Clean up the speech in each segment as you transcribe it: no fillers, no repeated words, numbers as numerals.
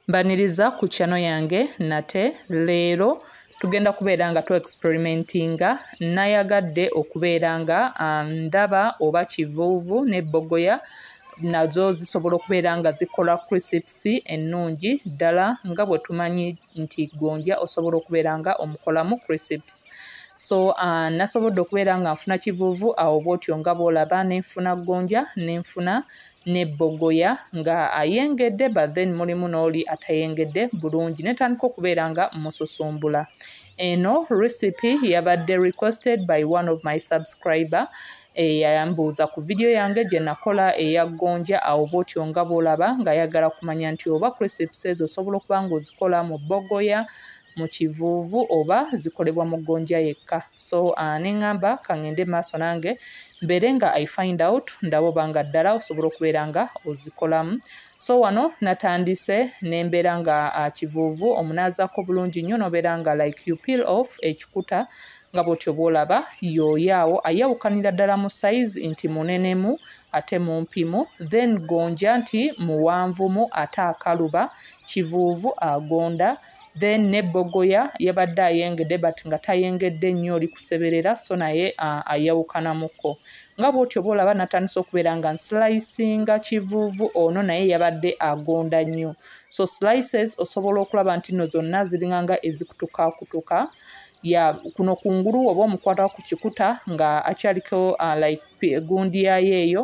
Mbaniriza ku channel yange nate leero tugenda kubeera nga tu experimentinga nayagadde okubeera nga ndaba oba kivuuvu ne bogoya nazo zisobola okubeera nga zikola crisps ennungi ddala nga bwe tumanyi nti gonja osobola okubeera nga omukolamu crisps. So nasobodde okubeera nga nfuna kivuuvu awo bw'otyo nga bw'olaba nenfuna gonja nenfuna ne bogoya nga ayengedde but then mulimu n'oli atayengedde bulungi netandika okubeera nga mususumbula. Eno recipe yabadde requested by one of my subscriber yambuuza ku video yange gye nakola eya gonja awo bw'otyo nga bw'olaba ng'ayagala kumanya nti oba crisps ezo osobola okuba ng'ozikola mu bogoya mu kivuuvu oba zikolebwa mu gonja yekka. So neŋŋamba kaŋŋende maaso nange mbeere nga I find out ndaba oba nga ddala osobola okubeera nga ozikolamu. So wano natandise nembeera nga kivuuvu omunaazaako bulungi nnyo nobeera nga like you peel off ekikuta nga bw'otyo bw'olaba yooyaawo ayawukanira ddala mu size nti munenemu ate mumpimu, then gonja nti muwanvumu ate akaluba, kivuuvu agonda, then ne bogoya yabadde ayengedde but nga tayengedde nnyo oli kuseberera so naye ayawukanamuko. Nga bw'otyo bw'olaba natandise okubeera nga nslicinga kivuuvu ono naye yabadde agonda nnyo. So slices osobola okulaba nti nno zonna ziringa nga ezikutukakutuka kuno kungulu oba omukwata ku kikuta nga akyaliko like gundi yayo eyo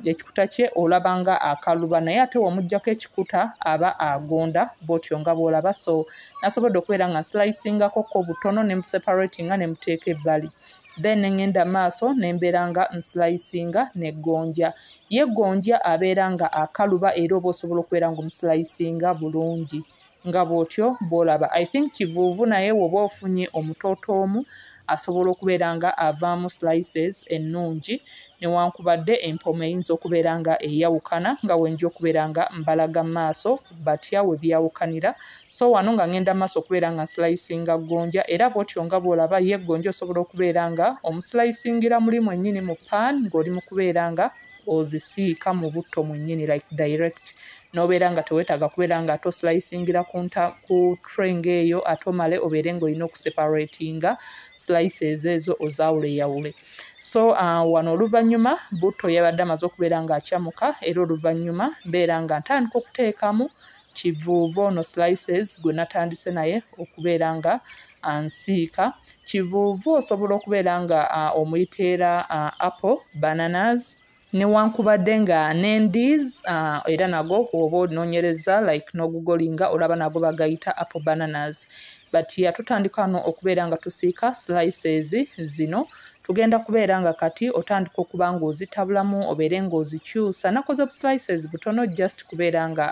ekikuta kye olaba nga akaluba naye ate wamuggyako ekikuta aba agonda bw'otyo nga bw'olaba. So nasobodde okubeera nga nslicingako ko butono ne museparatinga ne muteeka ebbali, then neŋŋenda maaso nembeera nga nslicinga ne gonja. Ye gonja abeera nga akaluba era oba osobola okubeera nga omuslicinga bulungi nga bw'otyo bw'olaba. I think kivuuvu naye woba ofunye omutootomu asobola okubeera nga avaamu slices ennungi newankubadde empoma eyinza okubeera nga eyawukana nga wenja okubeera nga mbalaga maaso batya we byawukanira. So wano nga ngenda maaso okubeera nga nslicinga gonja era bw'otyo nga bw'olaba ye gonja osobola okubeera nga omuslicingira mulimu ennyini mu pan ng'oli mu kubeera nga ozisiika mu butto mwennyini like direct nobeera nga teweetaaga kubeera nga ate oslicingira ku tray ng'eyo ate omale obeere ng'olina okuseparatinga slices ezo ozaawuleyawule. So wano oluvannyuma butto yabadde amaze okubeera ng'akyamuka era oluvannyuma mbeera nga ntandika okuteekamu kivuuvu ono slices gwe natandise naye okubeera nga nsiika. Kivuuvu osobola okubeera nga omuyiteera apple, bananas newankubadde nga n'endiz era nago oba onoonyereza like n'ogugolinga olaba nago bagayita apple bananas. But yatutandika wano okubeera nga tusiika slices zino tugenda kubeera nga kati otandika okuba ng'ozitabulamu obeere ng'ozikyusa. Nakoze slices butono just kubeera nga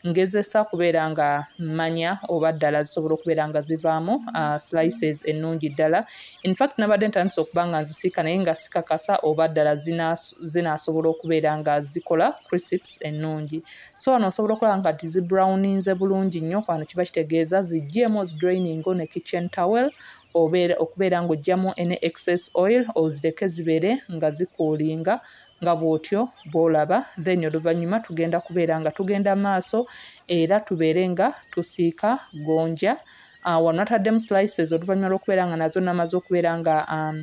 ngezesa kubeera nga manya oba ddala zisobola okubeera nga zivaamu slices ennungi ddala. In fact nabadde ntandise okuba nga nzisiika naye nga sikakasa oba ddala zinaasobola okubeera nga zikola crisps ennungi. So wano osobola okulaba nga tizibrowninze bulungi nnyo, wano kiba kitegeeza ziggyemu ozidrainingo ne kitchen towel okubeera ng'oggyamu ene excess oil ozireke zibeere nga zikuulinga nga bw'otyo bw'olaba, then oluvannyuma tugenda kubeera nga tugenda maaso era tubeere nga tusiika gonja. Wano nataddemu slices oluvannyuma lw'okubeera nga nazo namaze okubeera nga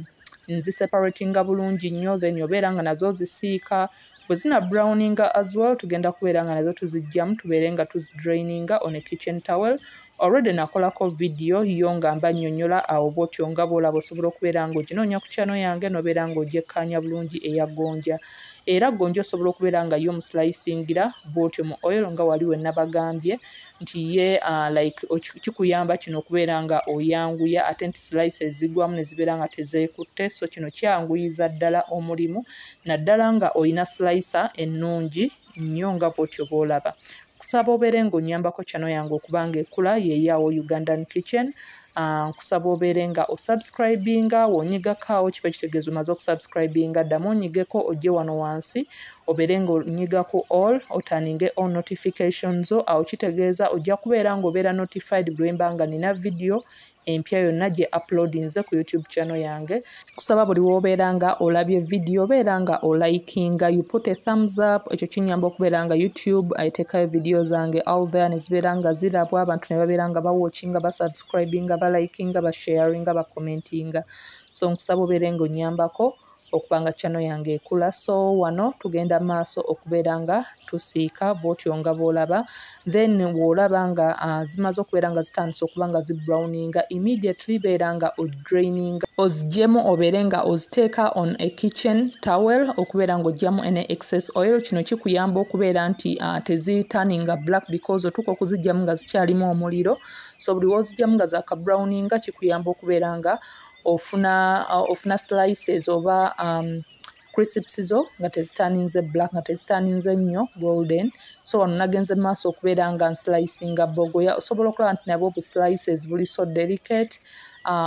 nziseparatinga bulungi nnyo, then obeera nga nazo zisiika bwe zina browninga as well tugenda kubeera nga nazo tuziggyamu tubeere nga tuzidraininga on a kitchen towel. Already nakolako video yo nga mba nnyonnyola awo bw'otyo nga bw'olaba osobola okubeera ng'oginoonya ku channel yange n'obeera ng'ogyekkaanya bulungi eya gonja. Era gonja osobola okubeera nga yo muslicingira bw'otyo mu oil nga wali we nabagambye nti ye like kikuyamba kino okubeera nga oyanguya ate nti slices zigwamu ne zibeera nga tezeekutte, so kino kyanguyiza ddala omulimu naddala nga olina slicer ennungi nnyo nga bw'otyo bw'olaba. Kusaba obeere ng'onyambako channel yange okuba nga ekula yeeyaawo Ugandan Kitchen. nkusaba obeere nga osubscribinga wonyigakaawo kiba kitegeeza omaze okusubscribinga ddamu onyigeko ojje wano wansi obeere nga onyiga ku all otaninge all notifications awo kitegeeza ojja kubeera nga obeera notified buli wemba nga nina video empya yonna gye uploadinze ku YouTube channel yange. Kusaba buli wobeera nga olabye video obeera nga olikinga, you put a thumbs up, ekyo kinyamba okubeera nga YouTube aiteekayo video zange all there ne zibeera nga zirabwa abantu ne babeera nga bawatchinga basubscribinga balikinga basharinga bakomentinga. So nkusaba obeere nga onyambako okubanga channel yange ekula. So wano tugenda maaso okubeera nga tusiika bwotyo nga bwolaba, then bwolaba nga zimaze okubeera nga zitandise okuba nga zibrowninga, immediately beera nga odraininga ozijjemu obeere nga oziteeka on a kitchen towel okubeera nga ojjamu ene excess oil. Kino kikuyamba okubeera nti tezitaninga black because otuuka okuzijjamu nga zikyalimu omuliro. So buli wozijjamu nga zakabrowninga kikuyamba okubeera nga ofuna slices oba crisps zo nga tezitaninze black nga tezitaninze nnyo golden. So wano nagenze maaso okubeera nga nslicinga bogoya, osobola okulaba nti nabwo bu slices buli so delicate,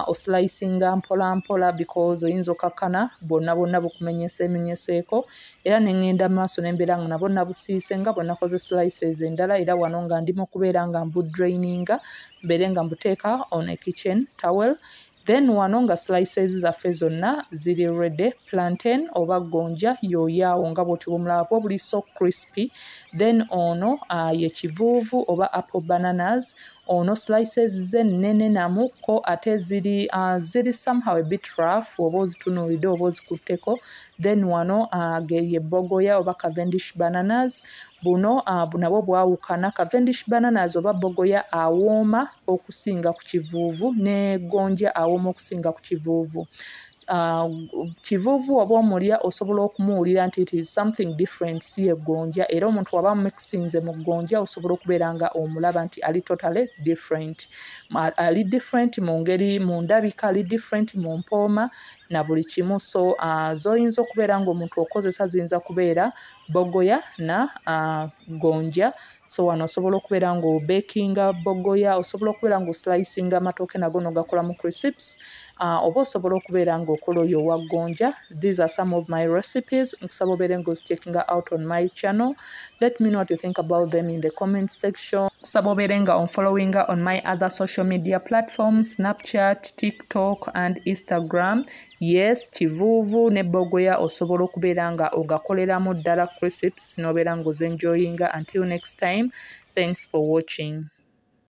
oslicinga mpola mpola because oyinza okakkana bwonna bwonna bukumenyeseeko, era neŋŋenda maaso nembeera nga nabwo nabusiise nga bwe nakoze slices endala, era wano nga ndimu okubeera nga mbudraininga mbeere nga mbuteeka on a kitchen towel. Then wano nga slices zaffe zonna ziri ready. Plantain oba gonja yoyaawo nga bwotyo bwomulaba bwo buli so crispy. Then ono ye kivuuvu oba apple bananas, ono slices ze nene namu ko ate ziri somehow a bit rough oba ozitunuulidde oba ozikutteko. Then wano ye bogoya oba Cavendish bananas, buno nabwo bwawukana. Cavendish bananas oba bogoya awooma okusinga ku kivuuvu ne gonja awooma okusinga ku kivuuvu. Kivuuvu oba omulya osobola okumuwulira nti it is something different si ye gonja, era omuntu waba mixinze mu gonja osobola okubeera nga omulaba nti ali totally different. Ali different mu ngeri, mu ndabika, ali different mu mpooma na buli kimu. So zoyinza okubeera nga omuntu okozesa ziyinza kubeera bogoya na gonja. So wano osobola okubeera nga obekinga bogoya, osobola okubeera nga oslicinga amatooke nago nogakolamu crisps, oba osobola okubeera nga okola oyo owa gonja. These are some of my recipes. Nkusaba obeere nga checking out on my channel. Let me know what you think about them in the comment section. Nkusaba obeere nga following on my other social media platforms, Snapchat, TikTok and Instagram. Yes, kivuuvu ne bogoya osobola okubeera nga ogakoleramu ddala crisps n'obeera nga ozenjoyinga. Until next time, thanks for watching.